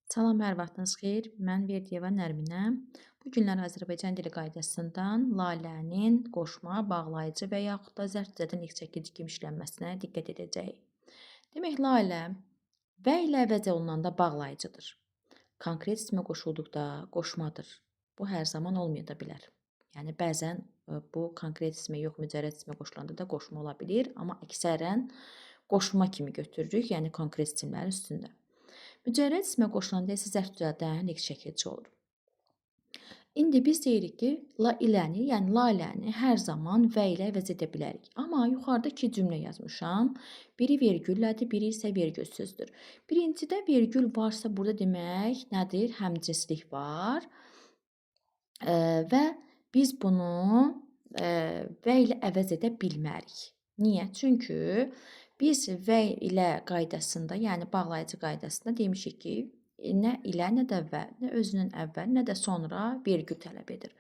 Salam, hər vaxtınız xeyir. Mən Verdiyeva Nərminə. Bu günlər Azərbaycan dili qaydasından lalənin qoşma, bağlayıcı və yaxud da zərf-cədin ilk çəkici kimi işlənməsinə diqqət edəcəyik. Demək, lalə və ilə əvəz olunanda bağlayıcıdır. Konkret ismə qoşulduqda qoşmadır. Bu hər zaman olmaya da bilər. Yəni bəzən bu konkret ismə yox, mücərrəd ismə qoşulanda da qoşma ola bilir, amma əksərən qoşma kimi götürürük, yəni konkret isimlərin üstündə. Mücərrəd ismə qoşulanda isə zərf düzəldən ilk çəkici olur. İndi biz deyirik ki, iləni, yəni laləni hər zaman və ilə əvəz edə bilərik. Amma yuxarıda iki cümlə yazmışam. Biri vergüllədir, biri isə vergülsüzdür. Birincidə vergül varsa burada demək nədir? Həmcinslik var. Və biz bunu və ilə əvəz edə bilmərik. Niyə? Çünki biz və ilə qaydasında, yəni bağlayıcı qaydasında demişik ki, nə ilə, nə də və, nə özünün əvvəl, nə də sonra vergül tələb edir.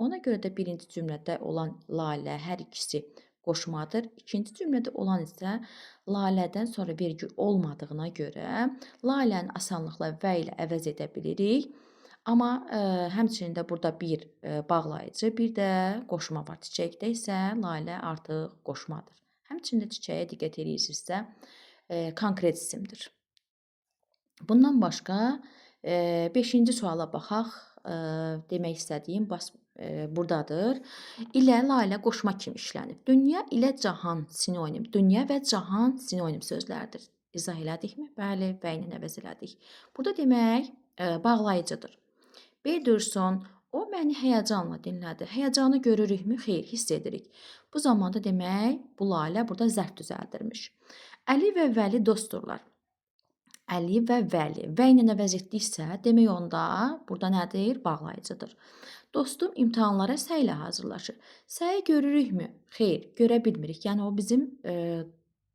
Ona görə də birinci cümlədə olan lalə hər ikisi qoşmadır. İkinci cümlədə olan isə lalədən sonra vergül olmadığına görə laləni asanlıqla və ilə əvəz edə bilirik. Amma həmçinin də burada bir bağlayıcı, bir də qoşma var. Çiçəkdə isə lalə artıq qoşmadır. Həmçinin də çiçəyə diqqət edirsinizsə, konkret isimdir. Bundan başqa 5-ci suala baxaq. Demək istədiyim buradadır. İlə lalə qoşma kimi işlənib. Dünya ilə cahan sinonim. Dünya və cahan sinonim sözlərdir. İzah elədikmi? Bəli, və ilə əvəz elədik. Burada demək bağlayıcıdır. B dursun. O məni həyəcanla dinlədi. Həyəcanı görürükmü? Xeyr, hiss edirik. Bu zamanda demək, bu lalə burada zərf düzəldirmiş. Əli və Vəli dostdurlar. Əli və Vəli. Və ilə əvəz etdiksə, demək onda burada nədir? Bağlayıcıdır. Dostum imtahanlara səylə hazırlaşır. Səyi görürükmü? Xeyr, görə bilmirik. Yəni o bizim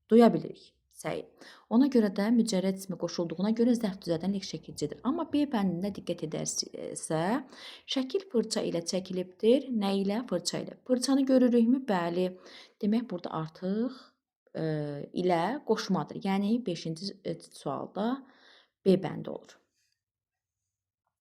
duya bilirik səyi. Ona görə də mücərrəd ismi qoşulduğuna görə zərf düzəldən ilk çəkicidir. Amma B bəndində diqqət edərsə, şəkil fırça ilə çəkilibdir. Nə ilə? Fırça ilə. Fırçanı görürükmü? Bəli. Demək burada artıq ilə qoşmadır. Yəni 5-ci sualda B bəndi olur.